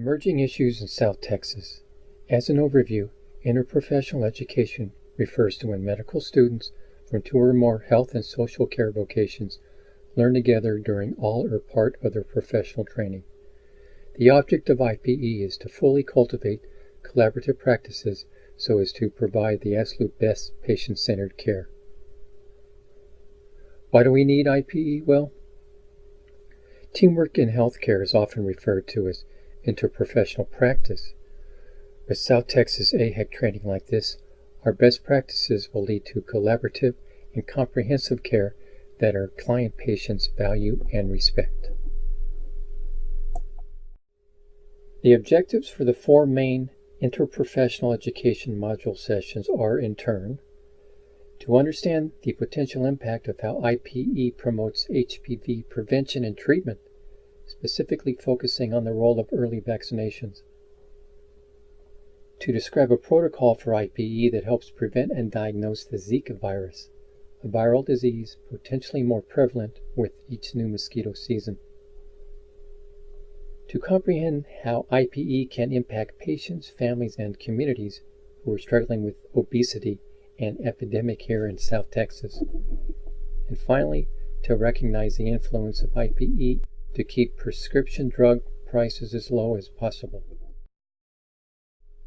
Emerging issues in South Texas. As an overview, interprofessional education refers to when medical students from two or more health and social care vocations learn together during all or part of their professional training. The object of IPE is to fully cultivate collaborative practices so as to provide the absolute best patient-centered care. Why do we need IPE? Well, teamwork in healthcare is often referred to as interprofessional practice. With South Texas AHEC training like this, our best practices will lead to collaborative and comprehensive care that our client patients value and respect. The objectives for the four main interprofessional education module sessions are, in turn, to understand the potential impact of how IPE promotes HPV prevention and treatment, specifically focusing on the role of early vaccinations. To describe a protocol for IPE that helps prevent and diagnose the Zika virus, a viral disease potentially more prevalent with each new mosquito season. To comprehend how IPE can impact patients, families, and communities who are struggling with obesity and epidemic here in South Texas. And finally, to recognize the influence of IPE to keep prescription drug prices as low as possible.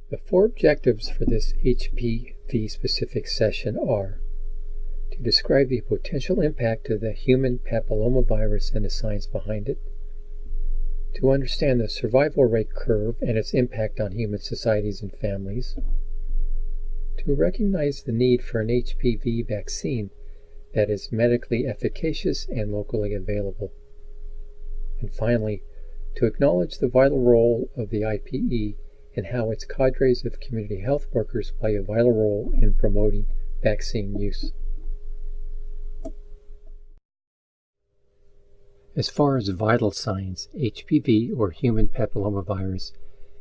The four objectives for this HPV-specific session are to describe the potential impact of the human papillomavirus and the science behind it, to understand the survival rate curve and its impact on human societies and families, to recognize the need for an HPV vaccine that is medically efficacious and locally available, and finally, to acknowledge the vital role of the IPE and how its cadres of community health workers play a vital role in promoting vaccine use. As far as vital signs, HPV, or human papillomavirus,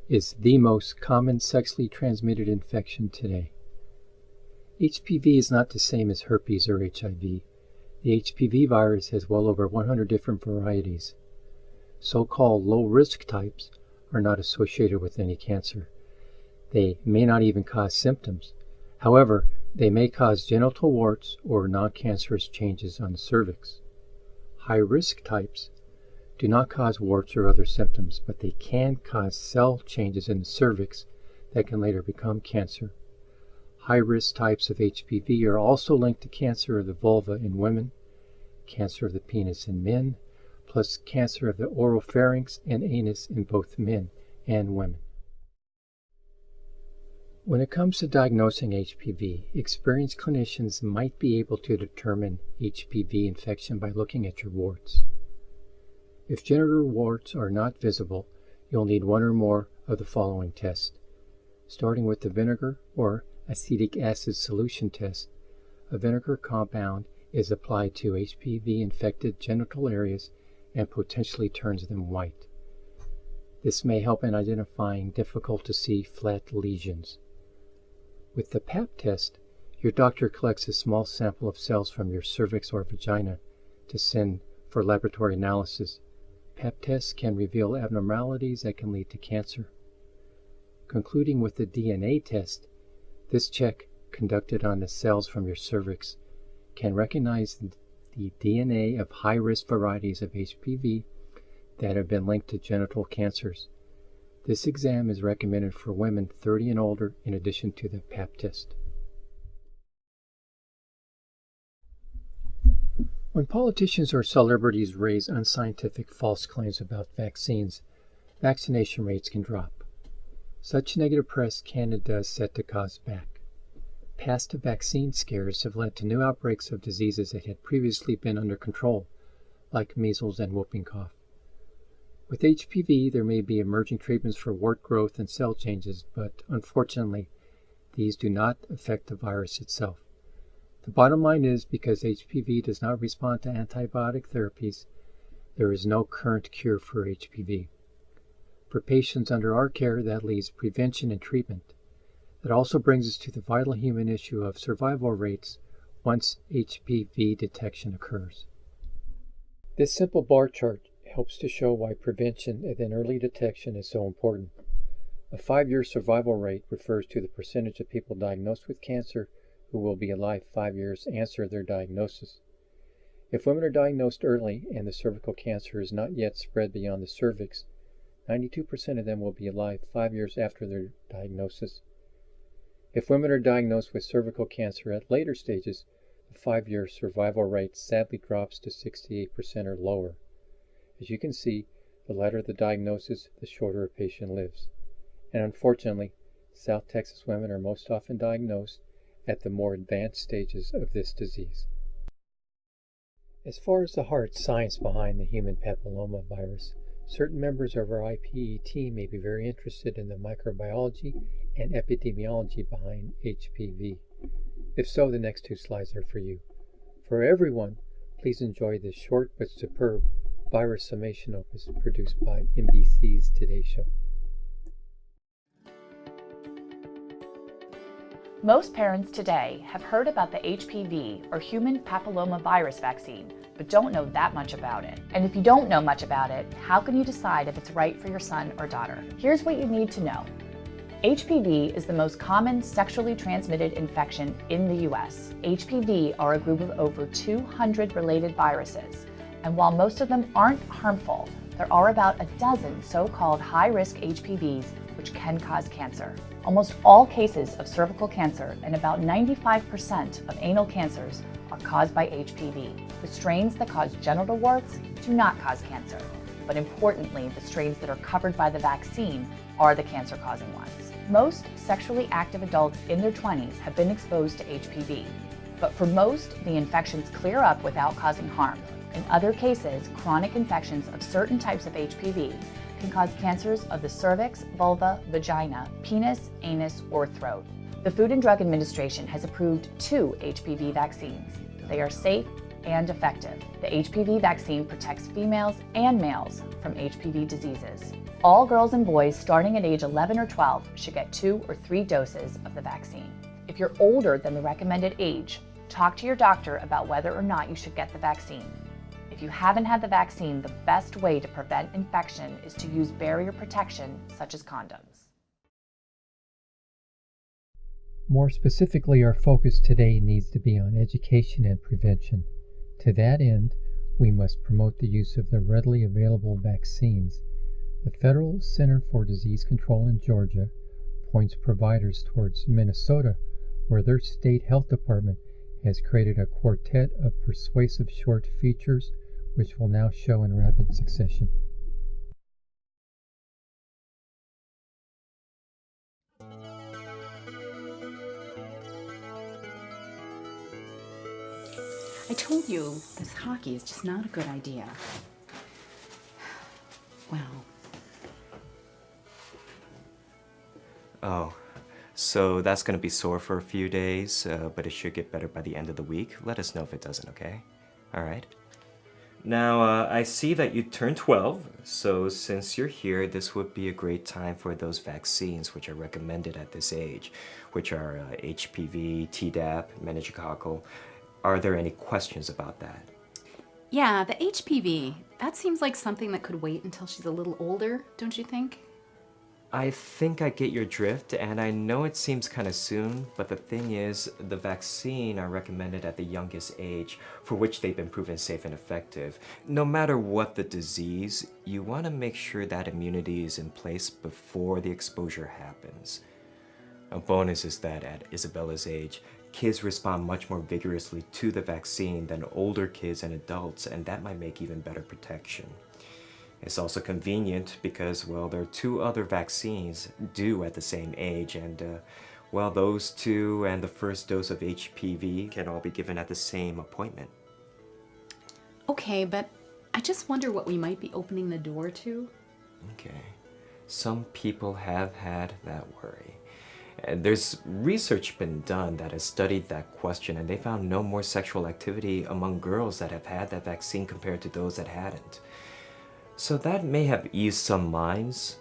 is the most common sexually transmitted infection today. HPV is not the same as herpes or HIV. The HPV virus has well over 100 different varieties. So-called low-risk types are not associated with any cancer. They may not even cause symptoms. However, they may cause genital warts or non-cancerous changes on the cervix. High-risk types do not cause warts or other symptoms, but they can cause cell changes in the cervix that can later become cancer. High-risk types of HPV are also linked to cancer of the vulva in women, cancer of the penis in men, plus cancer of the oropharynx and anus in both men and women. When it comes to diagnosing HPV, experienced clinicians might be able to determine HPV infection by looking at your warts. If genital warts are not visible, you'll need one or more of the following tests. Starting with the vinegar or acetic acid solution test, a vinegar compound is applied to HPV-infected genital areas and potentially turns them white. This may help in identifying difficult-to-see flat lesions. With the Pap test, your doctor collects a small sample of cells from your cervix or vagina to send for laboratory analysis. Pap tests can reveal abnormalities that can lead to cancer. Concluding with the DNA test, this check, conducted on the cells from your cervix, can recognize the DNA of high-risk varieties of HPV that have been linked to genital cancers. This exam is recommended for women 30 and older in addition to the Pap test. When politicians or celebrities raise unscientific false claims about vaccines, vaccination rates can drop. Such negative press can and does set the cause back. Past vaccine scares have led to new outbreaks of diseases that had previously been under control, like measles and whooping cough. With HPV, there may be emerging treatments for wart growth and cell changes, but unfortunately, these do not affect the virus itself. The bottom line is, because HPV does not respond to antibiotic therapies, there is no current cure for HPV. For patients under our care, that leaves prevention and treatment. That also brings us to the vital human issue of survival rates once HPV detection occurs. This simple bar chart helps to show why prevention and then early detection is so important. A 5-year survival rate refers to the percentage of people diagnosed with cancer who will be alive 5 years after their diagnosis. If women are diagnosed early and the cervical cancer is not yet spread beyond the cervix, 92% of them will be alive 5 years after their diagnosis. If women are diagnosed with cervical cancer at later stages, the 5-year survival rate sadly drops to 68% or lower. As you can see, the later the diagnosis, the shorter a patient lives. And unfortunately, South Texas women are most often diagnosed at the more advanced stages of this disease. As far as the hard science behind the human papillomavirus, certain members of our IPE team may be very interested in the microbiology and epidemiology behind HPV. If so, the next 2 slides are for you. For everyone, please enjoy this short but superb virus summation opus produced by NBC's Today Show. Most parents today have heard about the HPV or human papillomavirus vaccine, but don't know that much about it. And if you don't know much about it, how can you decide if it's right for your son or daughter? Here's what you need to know. HPV is the most common sexually transmitted infection in the US. HPV are a group of over 200 related viruses, and while most of them aren't harmful, there are about a dozen so-called high-risk HPVs which can cause cancer. Almost all cases of cervical cancer and about 95% of anal cancers are caused by HPV. The strains that cause genital warts do not cause cancer, but importantly, the strains that are covered by the vaccine are the cancer-causing ones. Most sexually active adults in their 20s have been exposed to HPV, but for most, the infections clear up without causing harm. In other cases, chronic infections of certain types of HPV can cause cancers of the cervix, vulva, vagina, penis, anus, or throat. The Food and Drug Administration has approved 2 HPV vaccines. They are safe and effective. The HPV vaccine protects females and males from HPV diseases. All girls and boys starting at age 11 or 12 should get 2 or 3 doses of the vaccine. If you're older than the recommended age, talk to your doctor about whether or not you should get the vaccine. If you haven't had the vaccine, the best way to prevent infection is to use barrier protection, such as condoms. More specifically, our focus today needs to be on education and prevention. To that end, we must promote the use of the readily available vaccines. The Federal Center for Disease Control in Georgia points providers towards Minnesota, where their state health department has created a quartet of persuasive short features which will now show in rapid succession. I told you, this hockey is just not a good idea. Well. Oh, so that's going to be sore for a few days, but it should get better by the end of the week. Let us know if it doesn't, okay? All right. Now, I see that you turned 12, so since you're here, this would be a great time for those vaccines which are recommended at this age, which are HPV, Tdap, meningococcal. Are there any questions about that? Yeah, the HPV, that seems like something that could wait until she's a little older, don't you think? I think I get your drift, and I know it seems kind of soon, but the thing is, the vaccine are recommended at the youngest age, for which they've been proven safe and effective. No matter what the disease, you want to make sure that immunity is in place before the exposure happens. A bonus is that at Isabella's age, kids respond much more vigorously to the vaccine than older kids and adults, and that might make even better protection. It's also convenient because, well, there are 2 other vaccines due at the same age, and, well, those 2 and the first dose of HPV can all be given at the same appointment. Okay, but I just wonder what we might be opening the door to. Okay. Some people have had that worry. There's research been done that has studied that question, and they found no more sexual activity among girls that have had that vaccine compared to those that hadn't. So that may have eased some minds,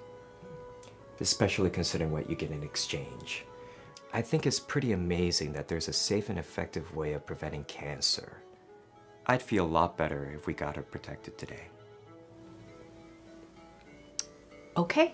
especially considering what you get in exchange. I think it's pretty amazing that there's a safe and effective way of preventing cancer. I'd feel a lot better if we got her protected today. Okay.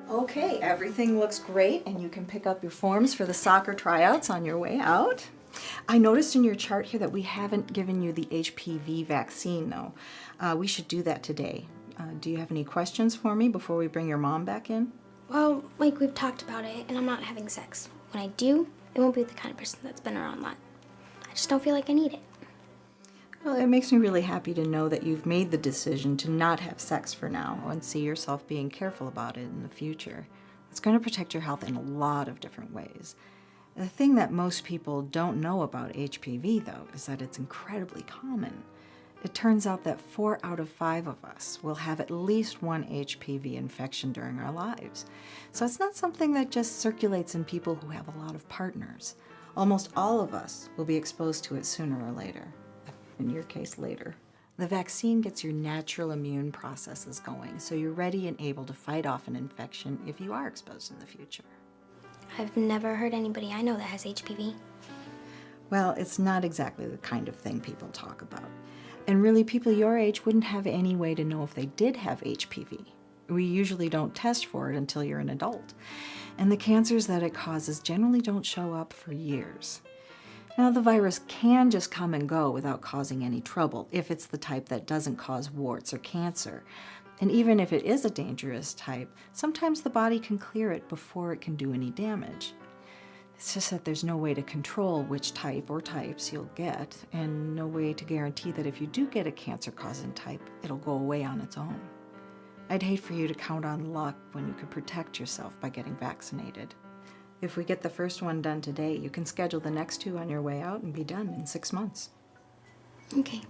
Okay, everything looks great, and you can pick up your forms for the soccer tryouts on your way out. I noticed in your chart here that we haven't given you the HPV vaccine, though. We should do that today. Do you have any questions for me before we bring your mom back in? Well, like we've talked about it, and I'm not having sex. When I do, it won't be the kind of person that's been around a lot. I just don't feel like I need it. Well, it makes me really happy to know that you've made the decision to not have sex for now and see yourself being careful about it in the future. It's going to protect your health in a lot of different ways. The thing that most people don't know about HPV, though, is that it's incredibly common. It turns out that 4 out of 5 of us will have at least one HPV infection during our lives. So it's not something that just circulates in people who have a lot of partners. Almost all of us will be exposed to it sooner or later. In your case, later. The vaccine gets your natural immune processes going, so you're ready and able to fight off an infection if you are exposed in the future. I've never heard anybody I know that has HPV. Well, it's not exactly the kind of thing people talk about. And really, people your age wouldn't have any way to know if they did have HPV. We usually don't test for it until you're an adult. And the cancers that it causes generally don't show up for years. Now, the virus can just come and go without causing any trouble if it's the type that doesn't cause warts or cancer. And even if it is a dangerous type, sometimes the body can clear it before it can do any damage. It's just that there's no way to control which type or types you'll get, and no way to guarantee that if you do get a cancer-causing type, it'll go away on its own. I'd hate for you to count on luck when you could protect yourself by getting vaccinated. If we get the first one done today, you can schedule the next 2 on your way out and be done in 6 months. Okay.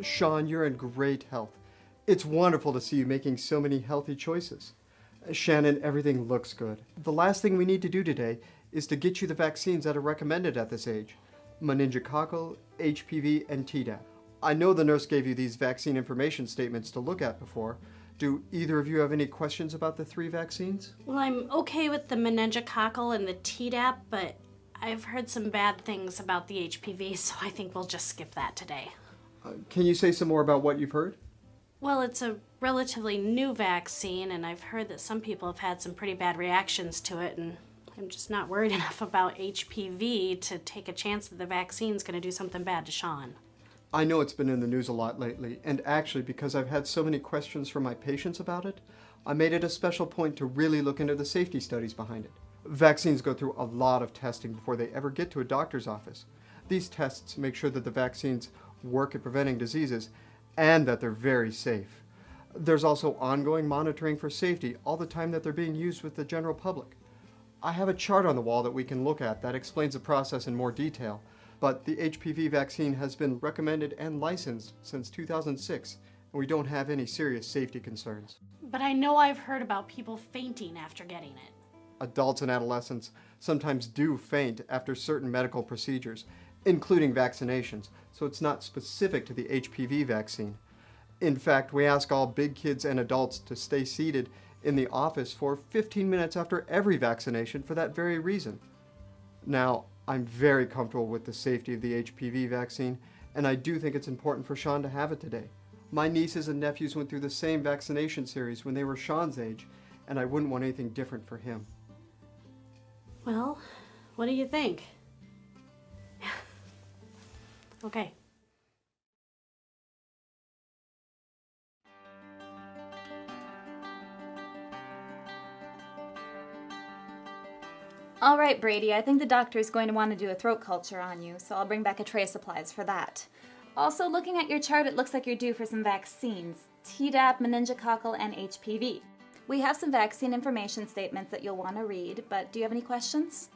Sean, you're in great health. It's wonderful to see you making so many healthy choices. Shannon, everything looks good. The last thing we need to do today is to get you the vaccines that are recommended at this age: meningococcal, HPV, and Tdap. I know the nurse gave you these vaccine information statements to look at before. Do either of you have any questions about the 3 vaccines? Well, I'm okay with the meningococcal and the Tdap, but I've heard some bad things about the HPV, so I think we'll just skip that today. Can you say some more about what you've heard? Well, it's a relatively new vaccine, and I've heard that some people have had some pretty bad reactions to it, and I'm just not worried enough about HPV to take a chance that the vaccine's going to do something bad to Sean. I know it's been in the news a lot lately, and actually because I've had so many questions from my patients about it, I made it a special point to really look into the safety studies behind it. Vaccines go through a lot of testing before they ever get to a doctor's office. These tests make sure that the vaccines work at preventing diseases and that they're very safe. There's also ongoing monitoring for safety all the time that they're being used with the general public. I have a chart on the wall that we can look at that explains the process in more detail, but the HPV vaccine has been recommended and licensed since 2006, and we don't have any serious safety concerns. But I know I've heard about people fainting after getting it. Adults and adolescents sometimes do faint after certain medical procedures, including vaccinations, so it's not specific to the HPV vaccine. In fact, we ask all big kids and adults to stay seated in the office for 15 minutes after every vaccination for that very reason. Now, I'm very comfortable with the safety of the HPV vaccine, and I do think it's important for Sean to have it today. My nieces and nephews went through the same vaccination series when they were Sean's age, and I wouldn't want anything different for him. Well, what do you think? Okay. All right, Brady, I think the doctor is going to want to do a throat culture on you, so I'll bring back a tray of supplies for that. Also, looking at your chart, it looks like you're due for some vaccines: Tdap, meningococcal, and HPV. We have some vaccine information statements that you'll want to read, but do you have any questions?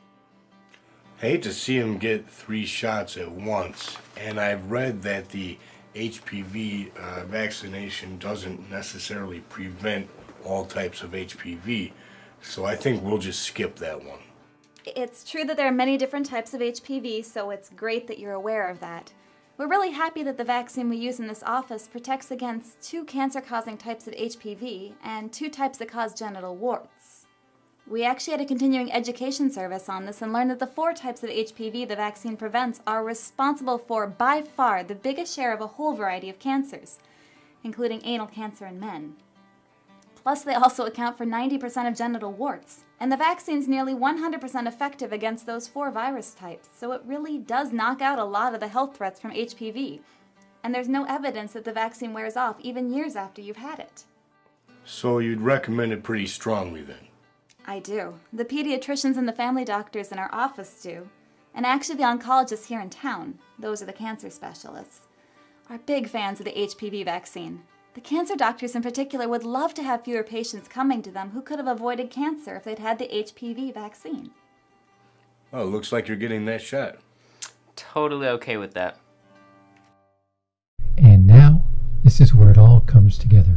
I hate to see him get 3 shots at once, and I've read that the HPV vaccination doesn't necessarily prevent all types of HPV. So I think we'll just skip that one. It's true that there are many different types of HPV, so it's great that you're aware of that. We're really happy that the vaccine we use in this office protects against 2 cancer-causing types of HPV and 2 types that cause genital warts. We actually had a continuing education service on this and learned that the 4 types of HPV the vaccine prevents are responsible for, by far, the biggest share of a whole variety of cancers, including anal cancer in men. Plus, they also account for 90% of genital warts, and the vaccine's nearly 100% effective against those 4 virus types, so it really does knock out a lot of the health threats from HPV. And there's no evidence that the vaccine wears off even years after you've had it. So you'd recommend it pretty strongly then? I do. The pediatricians and the family doctors in our office do. And actually the oncologists here in town, those are the cancer specialists, are big fans of the HPV vaccine. The cancer doctors in particular would love to have fewer patients coming to them who could have avoided cancer if they'd had the HPV vaccine. Oh, it looks like you're getting that shot. Totally okay with that. And now, this is where it all comes together.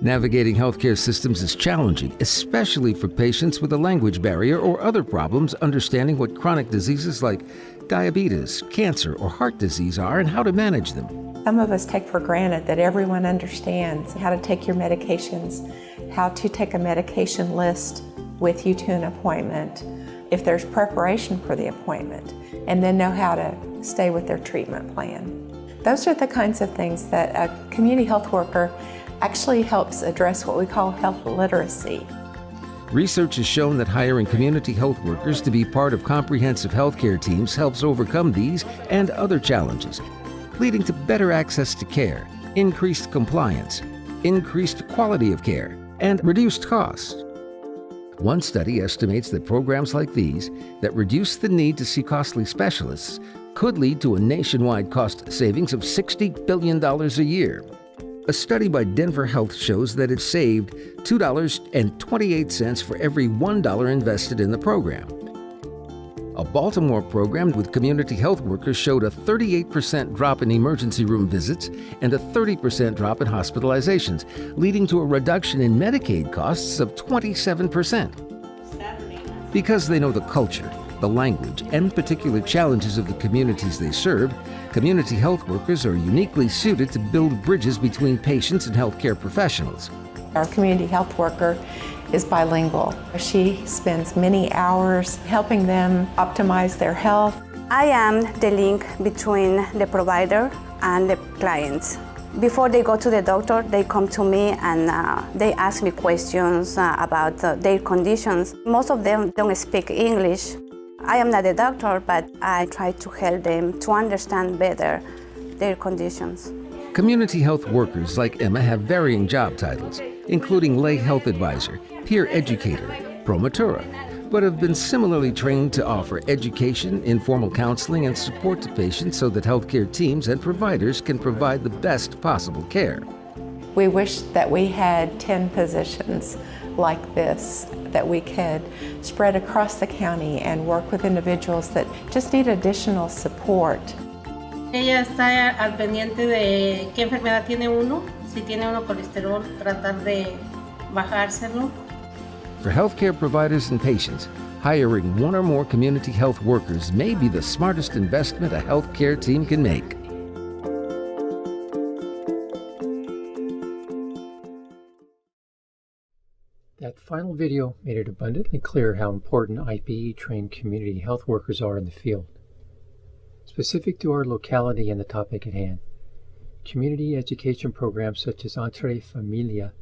Navigating healthcare systems is challenging, especially for patients with a language barrier or other problems understanding what chronic diseases like diabetes, cancer, or heart disease are and how to manage them. Some of us take for granted that everyone understands how to take your medications, how to take a medication list with you to an appointment, if there's preparation for the appointment, and then know how to stay with their treatment plan. Those are the kinds of things that a community health worker actually helps address what we call health literacy. Research has shown that hiring community health workers to be part of comprehensive healthcare teams helps overcome these and other challenges, leading to better access to care, increased compliance, increased quality of care, and reduced costs. One study estimates that programs like these that reduce the need to see costly specialists could lead to a nationwide cost savings of $60 billion a year. A study by Denver Health shows that it saved $2.28 for every $1 invested in the program. A Baltimore program with community health workers showed a 38% drop in emergency room visits and a 30% drop in hospitalizations, leading to a reduction in Medicaid costs of 27%. Because they know the culture, the language, and particular challenges of the communities they serve, community health workers are uniquely suited to build bridges between patients and healthcare professionals. Our community health worker is bilingual. She spends many hours helping them optimize their health. I am the link between the provider and the clients. Before they go to the doctor, they come to me and they ask me questions about their conditions. Most of them don't speak English. I am not a doctor, but I try to help them to understand better their conditions. Community health workers like Emma have varying job titles, including lay health advisor, peer educator, promotora, but have been similarly trained to offer education, informal counseling, and support to patients so that healthcare teams and providers can provide the best possible care. We wish that we had 10 positions like this that we could spread across the county and work with individuals that just need additional support. Ella está al pendiente de qué enfermedad tiene uno, si tiene uno colesterol, tratar de bajárselo. For healthcare providers and patients, hiring one or more community health workers may be the smartest investment a healthcare team can make. That final video made it abundantly clear how important IPE-trained community health workers are in the field. Specific to our locality and the topic at hand, community education programs such as Entre Familia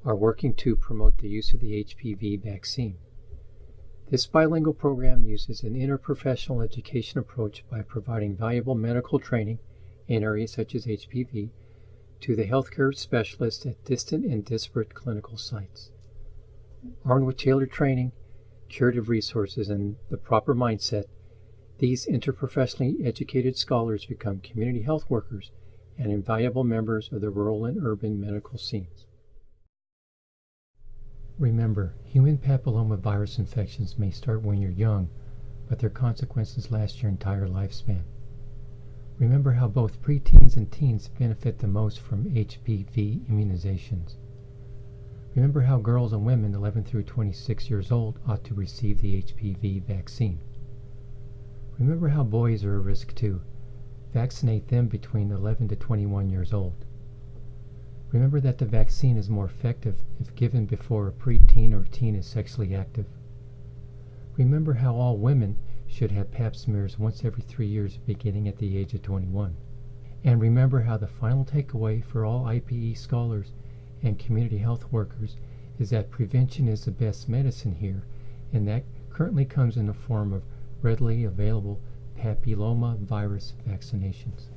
are working to promote the use of the HPV vaccine. This bilingual program uses an interprofessional education approach by providing valuable medical training in areas such as HPV to the healthcare specialists at distant and disparate clinical sites. Armed with tailored training, curative resources, and the proper mindset, these interprofessionally educated scholars become community health workers and invaluable members of the rural and urban medical scenes. Remember, human papillomavirus infections may start when you're young, but their consequences last your entire lifespan. Remember how both preteens and teens benefit the most from HPV immunizations. Remember how girls and women 11 through 26 years old ought to receive the HPV vaccine. Remember how boys are at risk too. Vaccinate them between 11 to 21 years old. Remember that the vaccine is more effective if given before a preteen or teen is sexually active. Remember how all women should have pap smears once every 3 years beginning at the age of 21. And remember how the final takeaway for all IPE scholars and community health workers is that prevention is the best medicine here, and that currently comes in the form of readily available papillomavirus vaccinations.